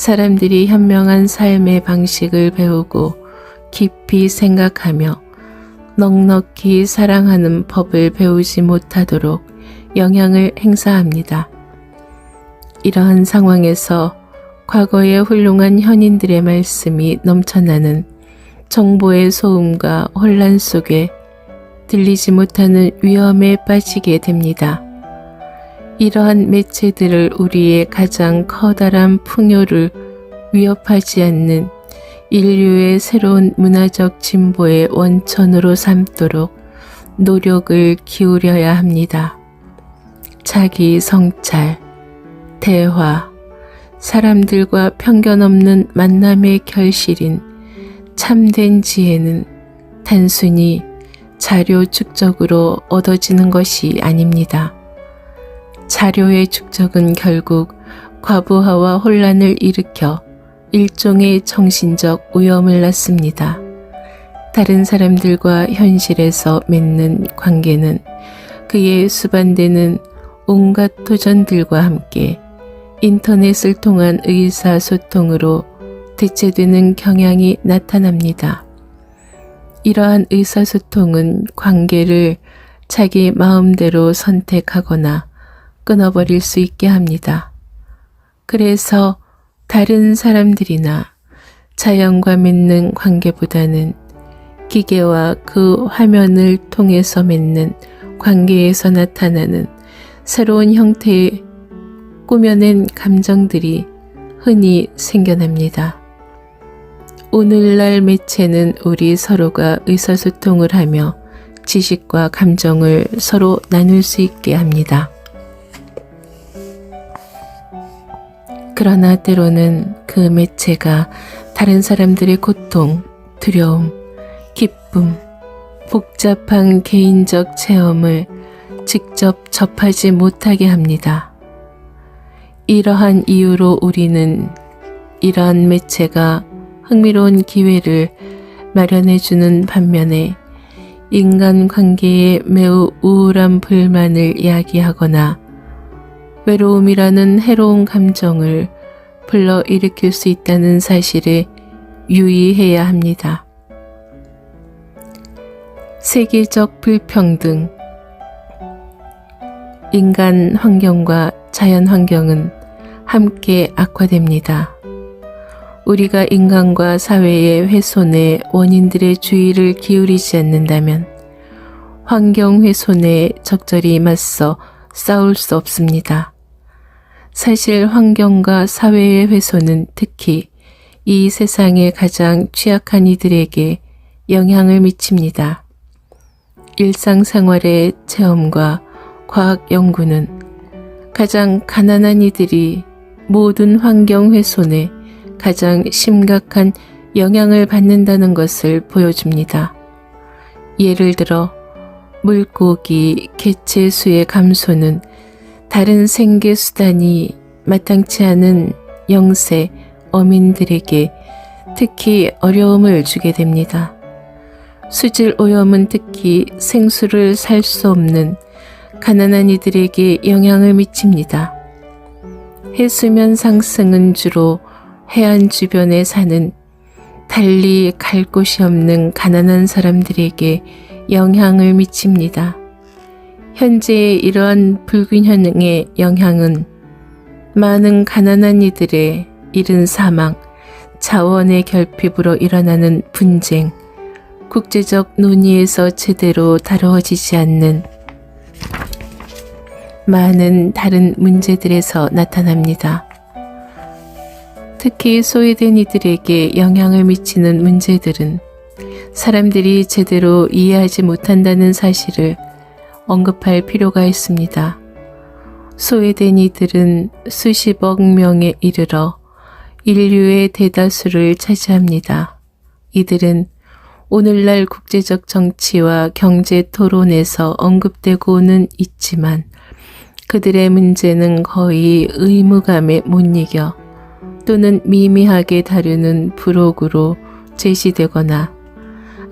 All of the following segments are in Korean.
사람들이 현명한 삶의 방식을 배우고 깊이 생각하며 넉넉히 사랑하는 법을 배우지 못하도록 영향을 행사합니다. 이러한 상황에서 과거의 훌륭한 현인들의 말씀이 넘쳐나는 정보의 소음과 혼란 속에 들리지 못하는 위험에 빠지게 됩니다. 이러한 매체들을 우리의 가장 커다란 풍요를 위협하지 않는 인류의 새로운 문화적 진보의 원천으로 삼도록 노력을 기울여야 합니다. 자기 성찰, 대화, 사람들과 편견 없는 만남의 결실인 참된 지혜는 단순히 자료 축적으로 얻어지는 것이 아닙니다. 자료의 축적은 결국 과부하와 혼란을 일으켜 일종의 정신적 오염을 낳습니다. 다른 사람들과 현실에서 맺는 관계는 그의 수반되는 온갖 도전들과 함께 인터넷을 통한 의사소통으로 대체되는 경향이 나타납니다. 이러한 의사소통은 관계를 자기 마음대로 선택하거나 끊어버릴 수 있게 합니다. 그래서 다른 사람들이나 자연과 맺는 관계보다는 기계와 그 화면을 통해서 맺는 관계에서 나타나는 새로운 형태의 꾸며낸 감정들이 흔히 생겨납니다. 오늘날 매체는 우리 서로가 의사소통을 하며 지식과 감정을 서로 나눌 수 있게 합니다. 그러나 때로는 그 매체가 다른 사람들의 고통, 두려움, 기쁨, 복잡한 개인적 체험을 직접 접하지 못하게 합니다. 이러한 이유로 우리는 이러한 매체가 흥미로운 기회를 마련해주는 반면에 인간관계에 매우 우울한 불만을 이야기하거나 외로움이라는 해로운 감정을 불러일으킬 수 있다는 사실에 유의해야 합니다. 세계적 불평등, 인간 환경과 자연 환경은 함께 악화됩니다. 우리가 인간과 사회의 훼손의 원인들의 주의를 기울이지 않는다면 환경 훼손에 적절히 맞서 싸울 수 없습니다. 사실 환경과 사회의 훼손은 특히 이 세상의 가장 취약한 이들에게 영향을 미칩니다. 일상생활의 체험과 과학 연구는 가장 가난한 이들이 모든 환경 훼손에 가장 심각한 영향을 받는다는 것을 보여줍니다. 예를 들어 물고기, 개체 수의 감소는 다른 생계 수단이 마땅치 않은 영세, 어민들에게 특히 어려움을 주게 됩니다. 수질 오염은 특히 생수를 살 수 없는 가난한 이들에게 영향을 미칩니다. 해수면 상승은 주로 해안 주변에 사는 달리 갈 곳이 없는 가난한 사람들에게 영향을 미칩니다. 현재의 이러한 불균형의 영향은 많은 가난한 이들의 이른 사망, 자원의 결핍으로 일어나는 분쟁, 국제적 논의에서 제대로 다루어지지 않는 많은 다른 문제들에서 나타납니다. 특히 소외된 이들에게 영향을 미치는 문제들은 사람들이 제대로 이해하지 못한다는 사실을 언급할 필요가 있습니다. 소외된 이들은 수십억 명에 이르러 인류의 대다수를 차지합니다. 이들은 오늘날 국제적 정치와 경제 토론에서 언급되고는 있지만 그들의 문제는 거의 의무감에 못 이겨 또는 미미하게 다루는 부록으로 제시되거나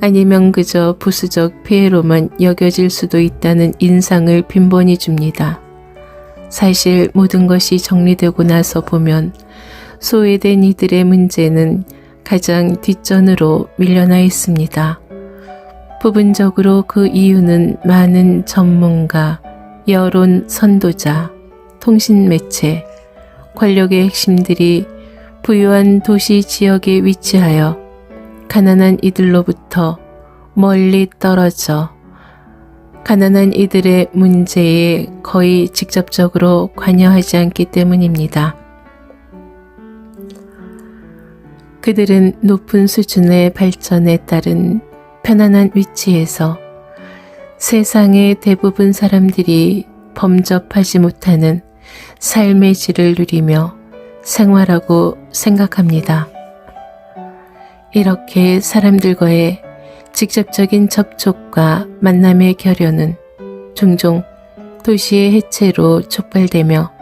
아니면 그저 부수적 폐해로만 여겨질 수도 있다는 인상을 빈번히 줍니다. 사실 모든 것이 정리되고 나서 보면 소외된 이들의 문제는 가장 뒷전으로 밀려나 있습니다. 부분적으로 그 이유는 많은 전문가, 여론 선도자, 통신 매체, 권력의 핵심들이 부유한 도시 지역에 위치하여 가난한 이들로부터 멀리 떨어져 가난한 이들의 문제에 거의 직접적으로 관여하지 않기 때문입니다. 그들은 높은 수준의 발전에 따른 편안한 위치에서 세상의 대부분 사람들이 범접하지 못하는 삶의 질을 누리며 생활하고 생각합니다. 이렇게 사람들과의 직접적인 접촉과 만남의 결연은 종종 도시의 해체로 촉발되며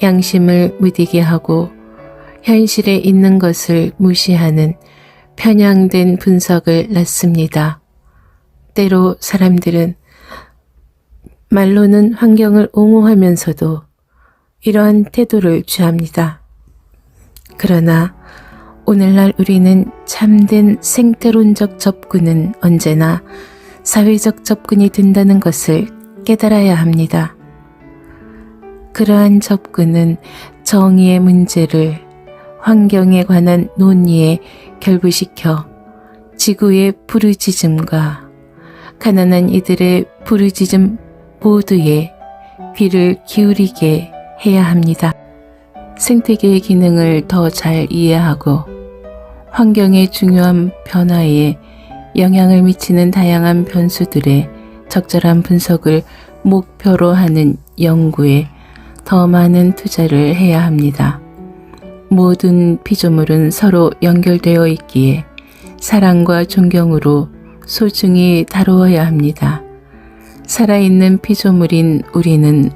양심을 무디게 하고 현실에 있는 것을 무시하는 편향된 분석을 낳습니다. 때로 사람들은 말로는 환경을 옹호하면서도 이러한 태도를 취합니다. 그러나 오늘날 우리는 참된 생태론적 접근은 언제나 사회적 접근이 된다는 것을 깨달아야 합니다. 그러한 접근은 정의의 문제를 환경에 관한 논의에 결부시켜 지구의 부르짖음과 가난한 이들의 부르짖음 모두에 귀를 기울이게 해야 합니다. 생태계의 기능을 더 잘 이해하고 환경의 중요한 변화에 영향을 미치는 다양한 변수들의 적절한 분석을 목표로 하는 연구에 더 많은 투자를 해야 합니다. 모든 피조물은 서로 연결되어 있기에 사랑과 존경으로 소중히 다루어야 합니다. 살아있는 피조물인 우리는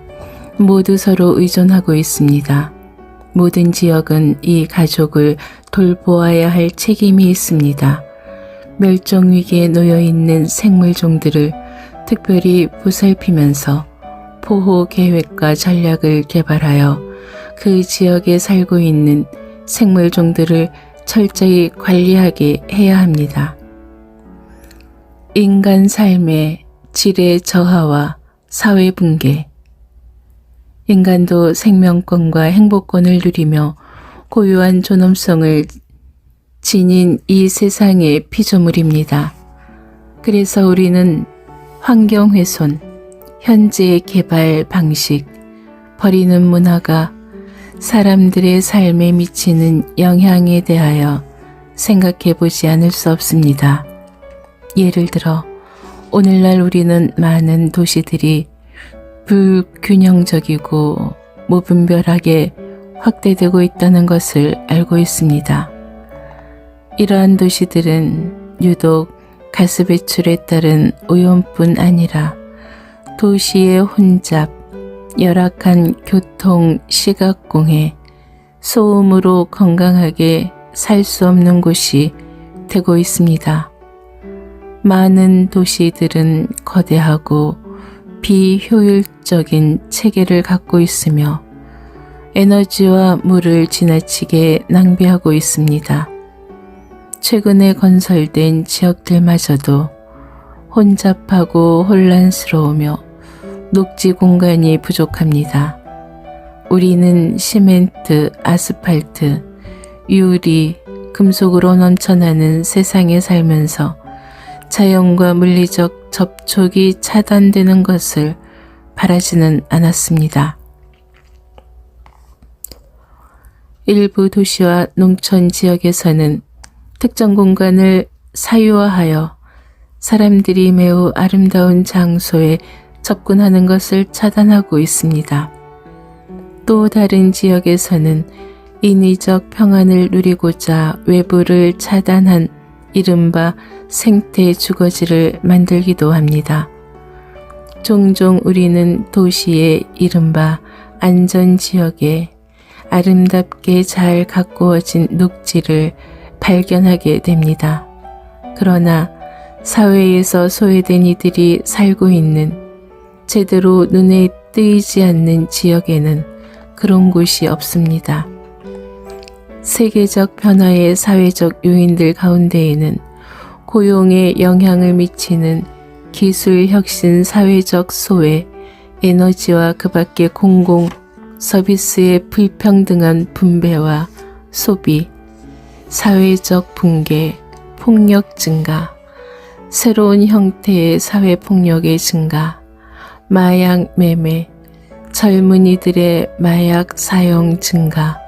모두 서로 의존하고 있습니다. 모든 지역은 이 가족을 돌보아야 할 책임이 있습니다. 멸종 위기에 놓여 있는 생물종들을 특별히 보살피면서 보호 계획과 전략을 개발하여 그 지역에 살고 있는 생물종들을 철저히 관리하게 해야 합니다. 인간 삶의 질의 저하와 사회 붕괴. 인간도 생명권과 행복권을 누리며 고유한 존엄성을 지닌 이 세상의 피조물입니다. 그래서 우리는 환경훼손, 현재의 개발 방식, 버리는 문화가 사람들의 삶에 미치는 영향에 대하여 생각해 보지 않을 수 없습니다. 예를 들어 오늘날 우리는 많은 도시들이 불균형적이고 무분별하게 확대되고 있다는 것을 알고 있습니다. 이러한 도시들은 유독 가스 배출에 따른 오염뿐 아니라 도시의 혼잡, 열악한 교통, 시각공해, 소음으로 건강하게 살 수 없는 곳이 되고 있습니다. 많은 도시들은 거대하고 비효율적인 체계를 갖고 있으며 에너지와 물을 지나치게 낭비하고 있습니다. 최근에 건설된 지역들마저도 혼잡하고 혼란스러우며 녹지 공간이 부족합니다. 우리는 시멘트, 아스팔트, 유리, 금속으로 넘쳐나는 세상에 살면서 자연과 물리적 접촉이 차단되는 것을 바라지는 않았습니다. 일부 도시와 농촌 지역에서는 특정 공간을 사유화하여 사람들이 매우 아름다운 장소에 접근하는 것을 차단하고 있습니다. 또 다른 지역에서는 인위적 평안을 누리고자 외부를 차단한 이른바 생태 주거지를 만들기도 합니다. 종종 우리는 도시의 이른바 안전지역에 아름답게 잘 가꾸어진 녹지를 발견하게 됩니다. 그러나 사회에서 소외된 이들이 살고 있는 제대로 눈에 띄지 않는 지역에는 그런 곳이 없습니다. 세계적 변화의 사회적 요인들 가운데에는 고용에 영향을 미치는 기술 혁신, 사회적 소외, 에너지와 그 밖의 공공 서비스의 불평등한 분배와 소비, 사회적 붕괴, 폭력 증가, 새로운 형태의 사회폭력의 증가, 마약 매매, 젊은이들의 마약 사용 증가,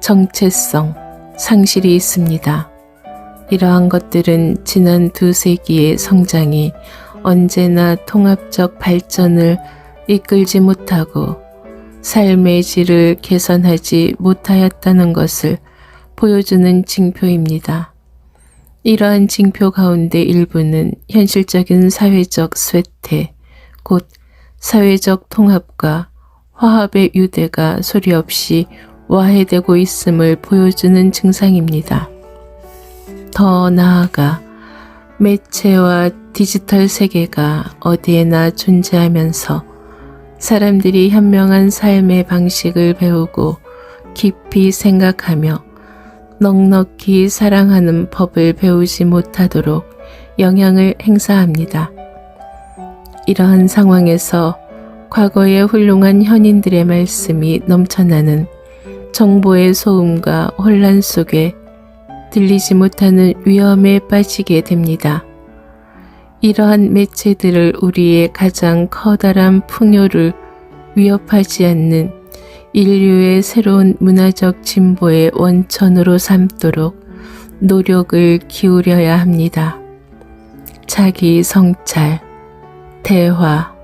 정체성 상실이 있습니다. 이러한 것들은 지난 2세기의 성장이 언제나 통합적 발전을 이끌지 못하고 삶의 질을 개선하지 못하였다는 것을 보여주는 징표입니다. 이러한 징표 가운데 일부는 현실적인 사회적 쇠퇴, 곧 사회적 통합과 화합의 유대가 소리 없이 와해되고 있음을 보여주는 증상입니다. 더 나아가 매체와 디지털 세계가 어디에나 존재하면서 사람들이 현명한 삶의 방식을 배우고 깊이 생각하며 넉넉히 사랑하는 법을 배우지 못하도록 영향을 행사합니다. 이러한 상황에서 과거의 훌륭한 현인들의 말씀이 넘쳐나는 정보의 소음과 혼란 속에 들리지 못하는 위험에 빠지게 됩니다. 이러한 매체들을 우리의 가장 커다란 풍요를 위협하지 않는 인류의 새로운 문화적 진보의 원천으로 삼도록 노력을 기울여야 합니다. 자기 성찰, 대화,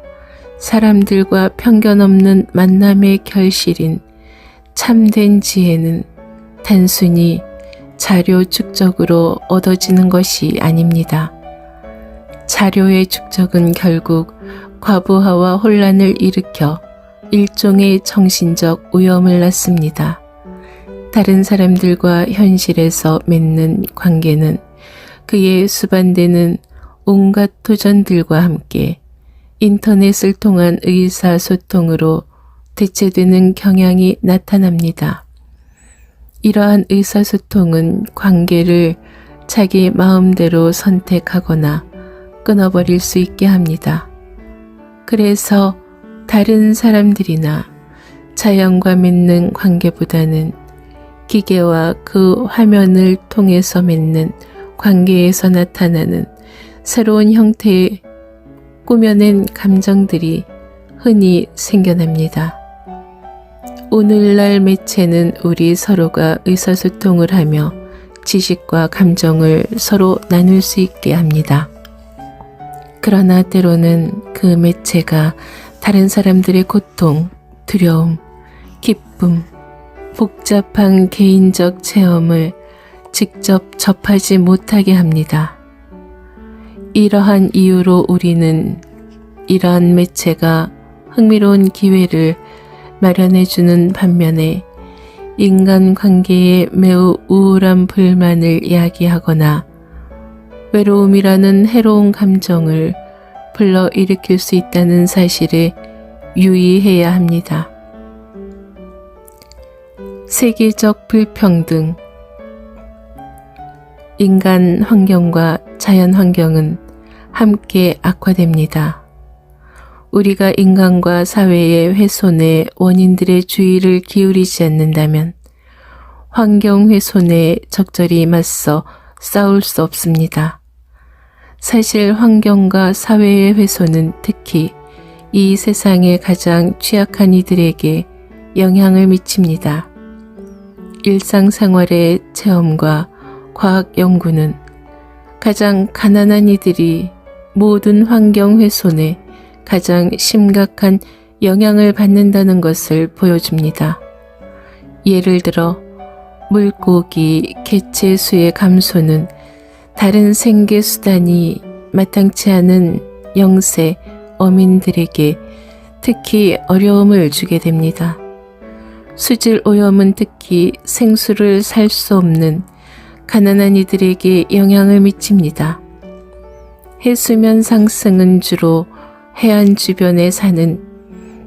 사람들과 편견 없는 만남의 결실인 참된 지혜는 단순히 자료 축적으로 얻어지는 것이 아닙니다. 자료의 축적은 결국 과부하와 혼란을 일으켜 일종의 정신적 오염을 낳습니다. 다른 사람들과 현실에서 맺는 관계는 그의 수반되는 온갖 도전들과 함께 인터넷을 통한 의사소통으로 대체되는 경향이 나타납니다. 이러한 의사소통은 관계를 자기 마음대로 선택하거나 끊어버릴 수 있게 합니다. 그래서 다른 사람들이나 자연과 맺는 관계보다는 기계와 그 화면을 통해서 맺는 관계에서 나타나는 새로운 형태의 꾸며낸 감정들이 흔히 생겨납니다. 오늘날 매체는 우리 서로가 의사소통을 하며 지식과 감정을 서로 나눌 수 있게 합니다. 그러나 때로는 그 매체가 다른 사람들의 고통, 두려움, 기쁨, 복잡한 개인적 체험을 직접 접하지 못하게 합니다. 이러한 이유로 우리는 이러한 매체가 흥미로운 기회를 마련해주는 반면에 인간관계에 매우 우울한 불만을 이야기하거나 외로움이라는 해로운 감정을 불러일으킬 수 있다는 사실에 유의해야 합니다. 세계적 불평등, 인간 환경과 자연 환경은 함께 악화됩니다. 우리가 인간과 사회의 훼손의 원인들의 주의를 기울이지 않는다면 환경 훼손에 적절히 맞서 싸울 수 없습니다. 사실 환경과 사회의 훼손은 특히 이 세상의 가장 취약한 이들에게 영향을 미칩니다. 일상생활의 체험과 과학 연구는 가장 가난한 이들이 모든 환경 훼손에 가장 심각한 영향을 받는다는 것을 보여줍니다. 예를 들어 물고기, 개체 수의 감소는 다른 생계 수단이 마땅치 않은 영세, 어민들에게 특히 어려움을 주게 됩니다. 수질 오염은 특히 생수를 살 수 없는 가난한 이들에게 영향을 미칩니다. 해수면 상승은 주로 해안 주변에 사는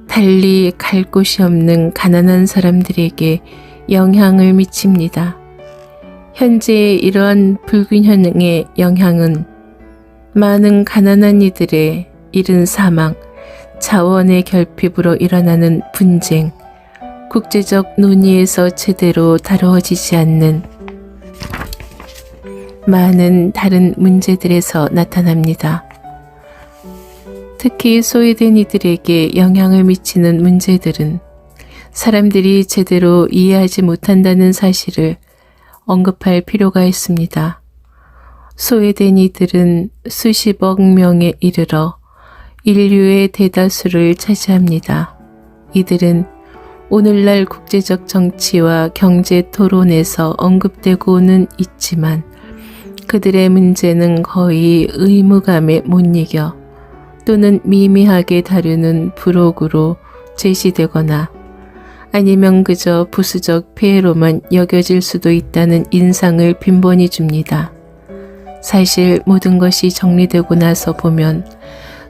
달리 갈 곳이 없는 가난한 사람들에게 영향을 미칩니다. 현재의 이러한 불균형의 영향은 많은 가난한 이들의 이른 사망, 자원의 결핍으로 일어나는 분쟁, 국제적 논의에서 제대로 다루어지지 않는 많은 다른 문제들에서 나타납니다. 특히 소외된 이들에게 영향을 미치는 문제들은 사람들이 제대로 이해하지 못한다는 사실을 언급할 필요가 있습니다. 소외된 이들은 수십억 명에 이르러 인류의 대다수를 차지합니다. 이들은 오늘날 국제적 정치와 경제 토론에서 언급되고는 있지만 그들의 문제는 거의 의무감에 못 이겨 또는 미미하게 다루는 부록으로 제시되거나 아니면 그저 부수적 폐해로만 여겨질 수도 있다는 인상을 빈번히 줍니다. 사실 모든 것이 정리되고 나서 보면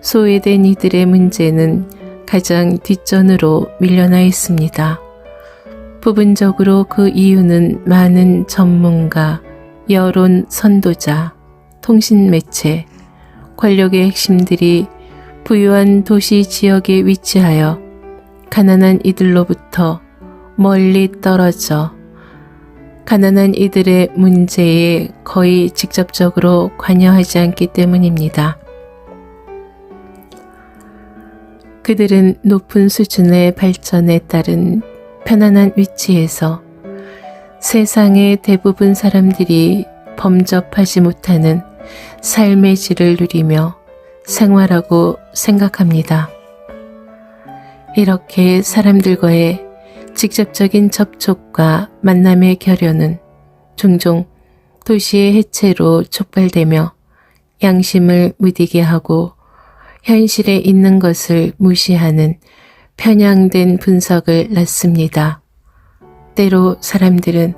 소외된 이들의 문제는 가장 뒷전으로 밀려나 있습니다. 부분적으로 그 이유는 많은 전문가, 여론 선도자, 통신 매체, 권력의 핵심들이 부유한 도시 지역에 위치하여 가난한 이들로부터 멀리 떨어져 가난한 이들의 문제에 거의 직접적으로 관여하지 않기 때문입니다. 그들은 높은 수준의 발전에 따른 편안한 위치에서 세상의 대부분 사람들이 범접하지 못하는 삶의 질을 누리며 생활하고 생각합니다. 이렇게 사람들과의 직접적인 접촉과 만남의 결연은 종종 도시의 해체로 촉발되며 양심을 무디게 하고 현실에 있는 것을 무시하는 편향된 분석을 낳습니다. 때로 사람들은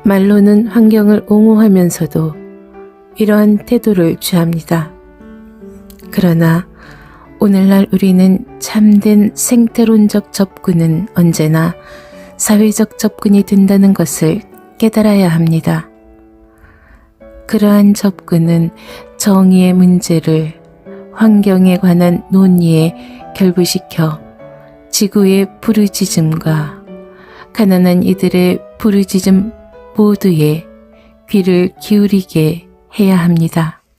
말로는 환경을 옹호하면서도 이러한 태도를 취합니다. 그러나 오늘날 우리는 참된 생태론적 접근은 언제나 사회적 접근이 된다는 것을 깨달아야 합니다. 그러한 접근은 정의의 문제를 환경에 관한 논의에 결부시켜 지구의 부르짖음과 가난한 이들의 부르짖음 모두에 귀를 기울이게 해야 합니다.